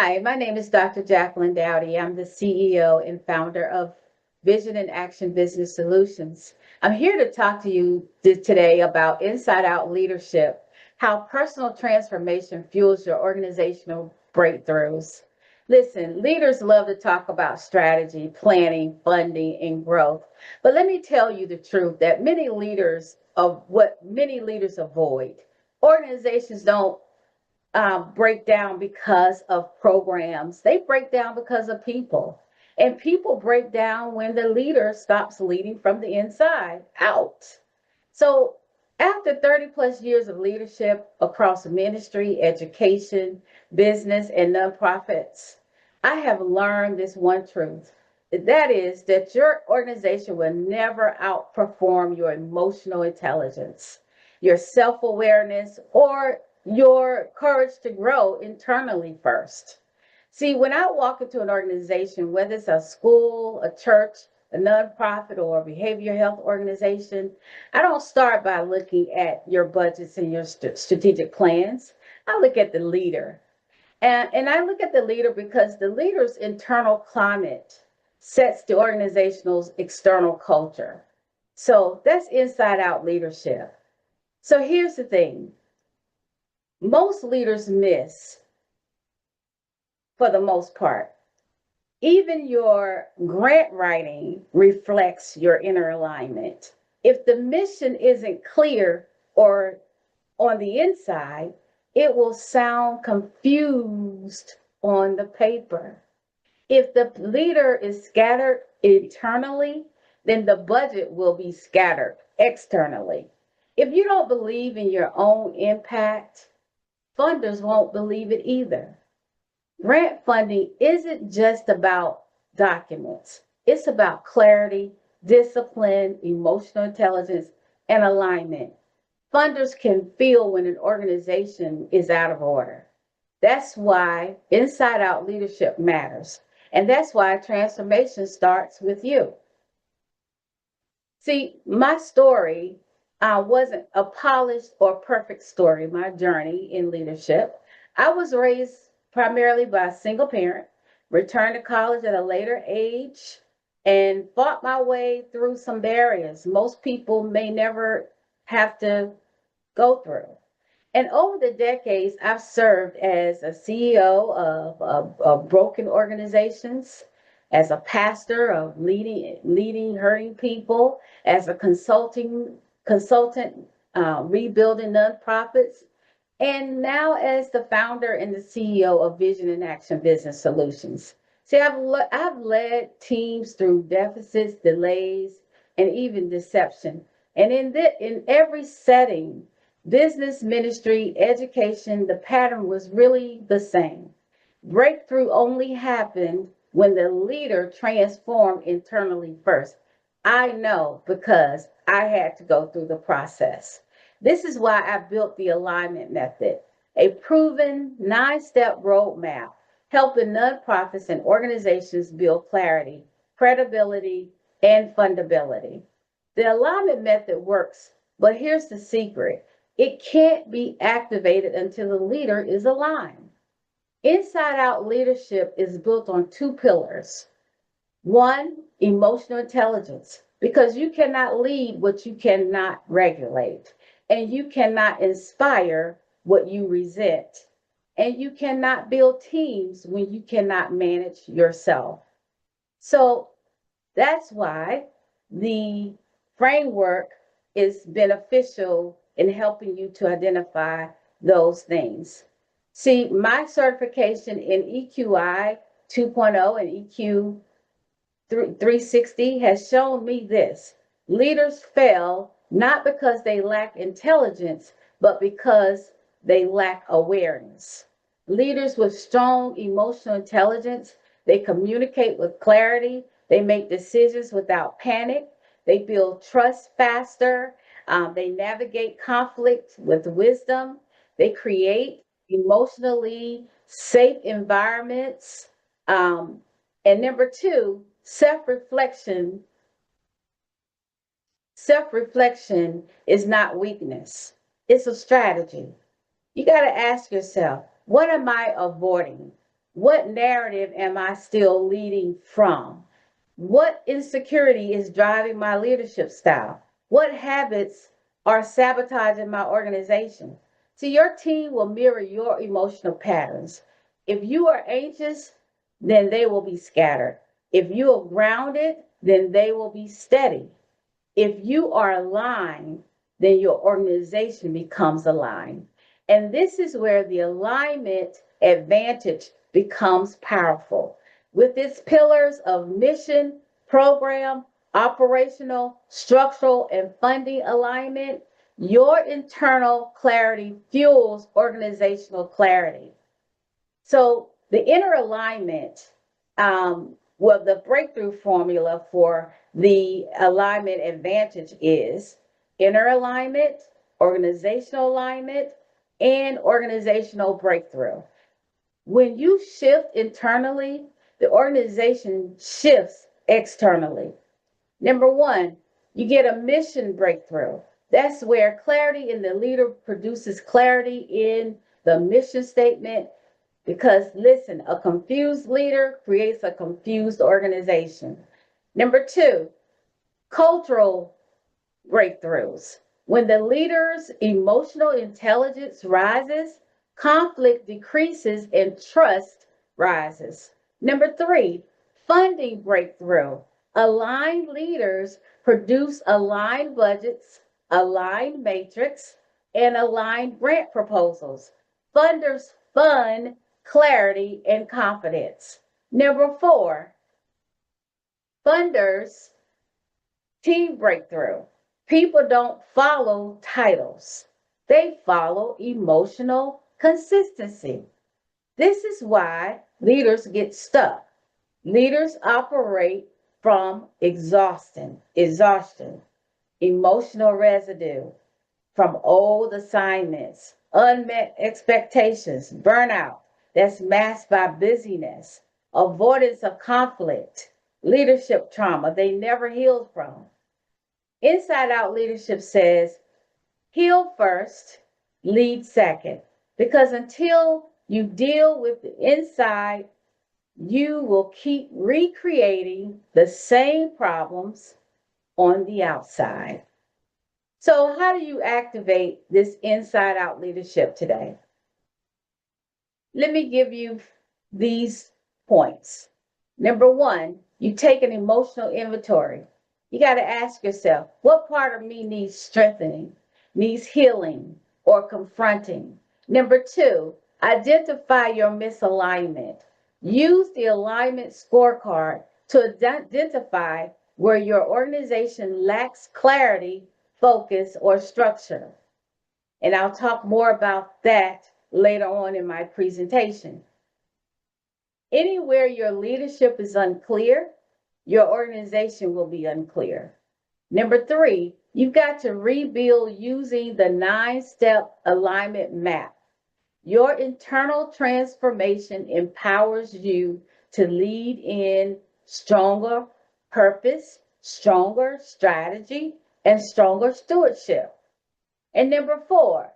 Hi, my name is Dr. Jacqueline Dowdy. I'm the CEO and founder of Vision and Action Business Solutions. I'm here to talk to you today about inside out leadership, how personal transformation fuels your organizational breakthroughs. Listen, leaders love to talk about strategy, planning, funding, and growth. But let me tell you the truth that many leaders avoid. Organizations don't break down because of programs. They break down because of people. And people break down when the leader stops leading from the inside out. So, after 30 plus years of leadership across ministry, education, business, and nonprofits, I have learned this one truth. That is that your organization will never outperform your emotional intelligence, your self awareness, or your courage to grow internally first. See, when I walk into an organization, whether it's a school, a church, a nonprofit, or a behavioral health organization, I don't start by looking at your budgets and your strategic plans. I look at the leader. And I look at the leader because the leader's internal climate sets the organizational's external culture. So that's inside out leadership. So here's the thing, most leaders miss, for the most part. Even your grant writing reflects your inner alignment. If the mission isn't clear or on the inside, it will sound confused on the paper. If the leader is scattered internally, then the budget will be scattered externally. If you don't believe in your own impact, funders won't believe it either. Grant funding isn't just about documents, it's about clarity, discipline, emotional intelligence, and alignment. Funders can feel when an organization is out of order. That's why inside out leadership matters. And that's why transformation starts with you. See, my story wasn't a polished or perfect story, my journey in leadership. I was raised primarily by a single parent, returned to college at a later age, and fought my way through some barriers most people may never have to go through. And over the decades, I've served as a CEO of broken organizations, as a pastor of leading hurting people, as a consultant rebuilding nonprofits, and now as the founder and the CEO of Vision and Action Business Solutions. See, I've led teams through deficits, delays, and even deception. And in every setting, business, ministry, education, the pattern was really the same. Breakthrough only happened when the leader transformed internally first. I know because I had to go through the process. This is why I built the alignment method, a proven 9 step roadmap helping nonprofits and organizations build clarity, credibility, and fundability. The alignment method works, but here's the secret, it can't be activated until the leader is aligned. Inside out leadership is built on 2 pillars. One, emotional intelligence, because you cannot lead what you cannot regulate, and you cannot inspire what you resent, and you cannot build teams when you cannot manage yourself. So that's why the framework is beneficial in helping you to identify those things. See, my certification in EQI 2.0 and EQ 360 has shown me this. Leaders fail not because they lack intelligence, but because they lack awareness. Leaders with strong emotional intelligence, they communicate with clarity, they make decisions without panic, they build trust faster, they navigate conflict with wisdom, they create emotionally safe environments. And number two, self reflection is not weakness, it's a strategy. You got to ask yourself, what am I avoiding? What narrative am I still leading from? What insecurity is driving my leadership style? What habits are sabotaging my organization? See, your team will mirror your emotional patterns. If you are anxious, then they will be scattered. If you are grounded, then they will be steady. If you are aligned, then your organization becomes aligned. And this is where the alignment advantage becomes powerful. With its pillars of mission, program, operational, structural, and funding alignment, your internal clarity fuels organizational clarity. So the inner alignment, well, the breakthrough formula for the alignment advantage is inner alignment, organizational alignment, and organizational breakthrough. When you shift internally, the organization shifts externally. Number one, you get a mission breakthrough. That's where clarity in the leader produces clarity in the mission statement. Because listen, a confused leader creates a confused organization. Number two, cultural breakthroughs. When the leader's emotional intelligence rises, conflict decreases and trust rises. Number three, funding breakthrough. Aligned leaders produce aligned budgets, aligned matrix, and aligned grant proposals. Funders fund clarity and confidence. Number four, funders team breakthrough. People don't follow titles, they follow emotional consistency. This is why leaders get stuck. Leaders operate from exhaustion, emotional residue, from old assignments, unmet expectations, burnout that's masked by busyness, avoidance of conflict, leadership trauma they never healed from. Inside Out Leadership says, heal first, lead second. Because until you deal with the inside, you will keep recreating the same problems on the outside. So, how do you activate this inside out leadership today? Let me give you these points. Number one, you take an emotional inventory. You got to ask yourself, what part of me needs strengthening, needs healing, or confronting? Number two, identify your misalignment. Use the alignment scorecard to identify where your organization lacks clarity, focus, or structure. And I'll talk more about that later on in my presentation. Anywhere your leadership is unclear, your organization will be unclear. Number three, you've got to rebuild using the 9-step alignment map. Your internal transformation empowers you to lead in stronger purpose, stronger strategy, and stronger stewardship. And number four,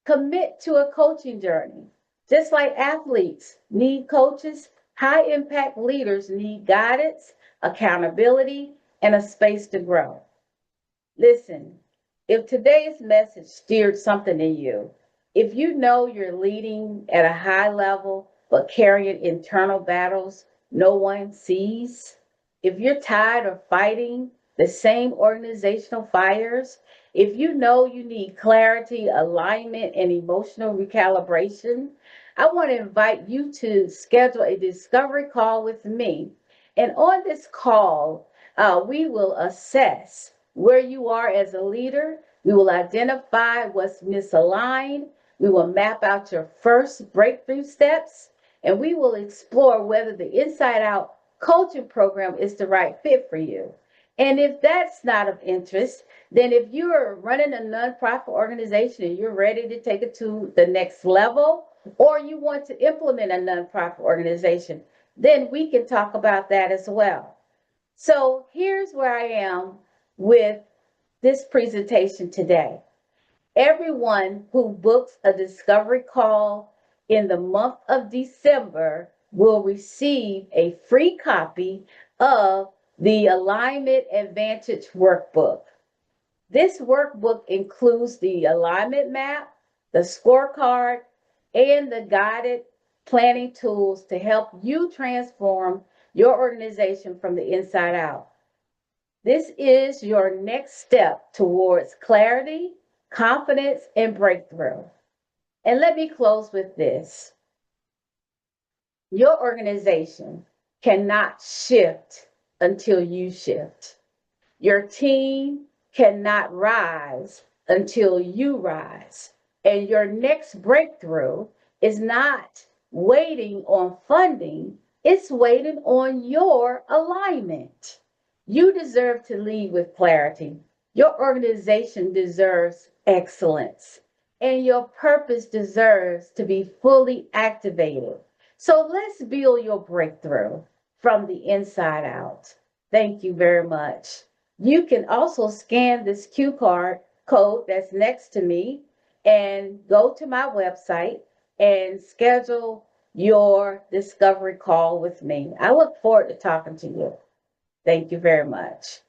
commit to a coaching journey. Just like athletes need coaches, high impact leaders need guidance, accountability, and a space to grow. Listen, if today's message stirred something in you, if you know you're leading at a high level but carrying internal battles no one sees, if you're tired of fighting the same organizational fires, if you know you need clarity, alignment, and emotional recalibration, I want to invite you to schedule a discovery call with me. And on this call, we will assess where you are as a leader. We will identify what's misaligned. We will map out your first breakthrough steps, and we will explore whether the Inside Out coaching program is the right fit for you. And if that's not of interest, then if you're running a nonprofit organization and you're ready to take it to the next level, or you want to implement a nonprofit organization, then we can talk about that as well. So here's where I am with this presentation today. Everyone who books a discovery call in the month of December will receive a free copy of the Alignment Advantage Workbook. This workbook includes the alignment map, the scorecard, and the guided planning tools to help you transform your organization from the inside out. This is your next step towards clarity, confidence, and breakthrough. And let me close with this. Your organization cannot shift until you shift. Your team cannot rise until you rise. And your next breakthrough is not waiting on funding, it's waiting on your alignment. You deserve to lead with clarity. Your organization deserves excellence. And your purpose deserves to be fully activated. So let's build your breakthrough from the inside out. Thank you very much. You can also scan this code that's next to me and go to my website and schedule your discovery call with me. I look forward to talking to you. Thank you very much.